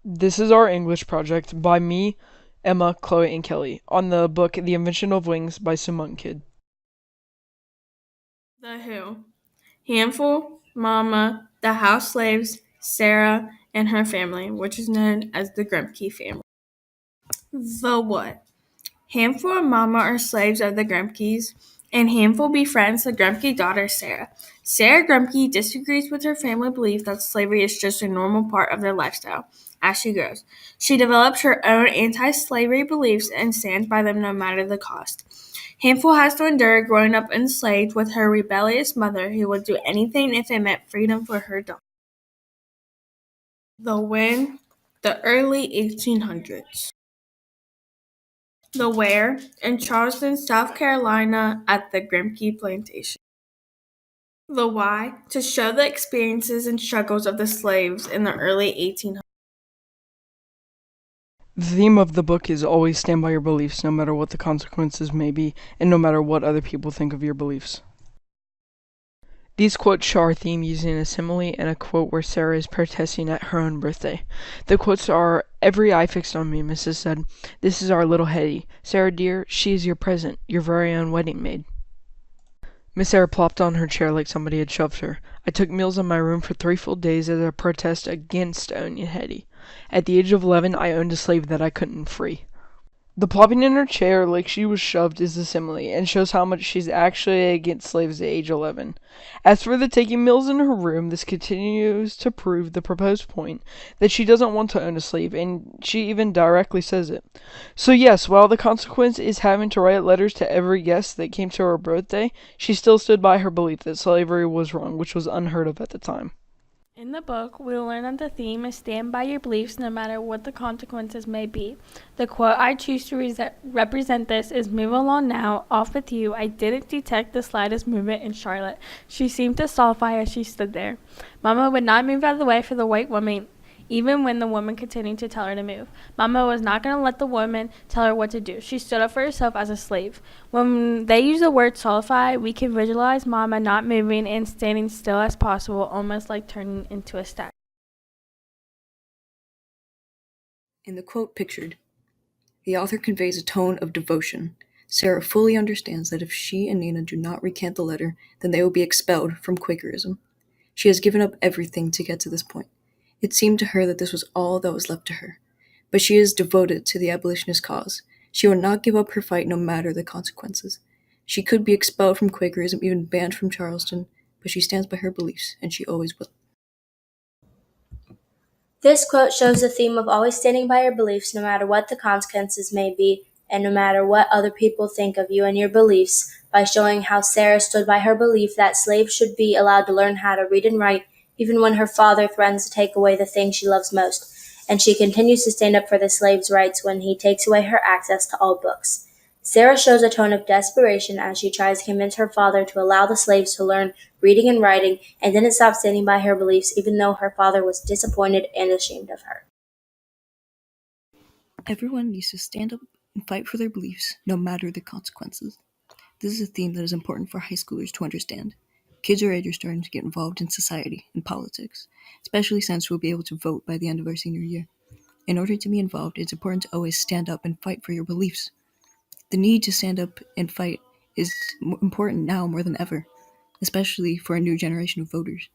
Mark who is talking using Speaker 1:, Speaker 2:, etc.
Speaker 1: This is our English project by me, Emma, Chloe, and Kelly on the book The Invention of Wings by Simone Kidd.
Speaker 2: The Who. Handful, Mama, the house slaves, Sarah, and her family, which is known as the Grumpke family. The What. Handful and Mama are slaves of the Grumpkes, and Handful befriends the Grumpke daughter Sarah. Sarah Grumpke disagrees with her family belief that slavery is just a normal part of their lifestyle. As she grows, she develops her own anti-slavery beliefs and stands by them no matter the cost. Handful has to endure growing up enslaved with her rebellious mother who would do anything if it meant freedom for her daughter. The When, the early 1800s. The Where, in Charleston, South Carolina, at the Grimke Plantation. The Why, to show the experiences and struggles of the slaves in the early 1800s.
Speaker 1: The theme of the book is always stand by your beliefs, no matter what the consequences may be, and no matter what other people think of your beliefs. These quotes show our theme using a simile and a quote where Sarah is protesting at her own birthday. The quotes are, "Every eye fixed on me," Mrs. said. "This is our little Hetty. Sarah dear, she is your present, your very own wedding maid." Miss Sarah plopped on her chair like somebody had shoved her. "I took meals in my room for 3 full days as a protest against owning Hetty. At the age of 11, I owned a slave that I couldn't free." The plopping in her chair like she was shoved is a simile, and shows how much she's actually against slaves at age 11. As for the taking meals in her room, this continues to prove the proposed point that she doesn't want to own a slave, and she even directly says it. So yes, while the consequence is having to write letters to every guest that came to her birthday, she still stood by her belief that slavery was wrong, which was unheard of at the time.
Speaker 3: In the book, we will learn that the theme is stand by your beliefs no matter what the consequences may be. The quote I choose to represent this is "Move along now, off with you." I didn't detect the slightest movement in Charlotte. She seemed to sulfy as she stood there. Mama would not move out of the way for the white woman, even when the woman continued to tell her to move. Mama was not going to let the woman tell her what to do. She stood up for herself as a slave. When they use the word solidify, we can visualize Mama not moving and standing still as possible, almost like turning into a statue.
Speaker 4: In the quote pictured, the author conveys a tone of devotion. Sarah fully understands that if she and Nina do not recant the letter, then they will be expelled from Quakerism. She has given up everything to get to this point. It seemed to her that this was all that was left to her. But she is devoted to the abolitionist cause. She will not give up her fight no matter the consequences. She could be expelled from Quakerism, even banned from Charleston, but she stands by her beliefs, and she always will.
Speaker 5: This quote shows the theme of always standing by your beliefs no matter what the consequences may be and no matter what other people think of you and your beliefs by showing how Sarah stood by her belief that slaves should be allowed to learn how to read and write even when her father threatens to take away the thing she loves most, and she continues to stand up for the slave's rights when he takes away her access to all books. Sarah shows a tone of desperation as she tries to convince her father to allow the slaves to learn reading and writing, and didn't stop standing by her beliefs even though her father was disappointed and ashamed of her.
Speaker 4: Everyone needs to stand up and fight for their beliefs, no matter the consequences. This is a theme that is important for high schoolers to understand. Kids our age are starting to get involved in society and politics, especially since we'll be able to vote by the end of our senior year. In order to be involved, it's important to always stand up and fight for your beliefs. The need to stand up and fight is important now more than ever, especially for a new generation of voters.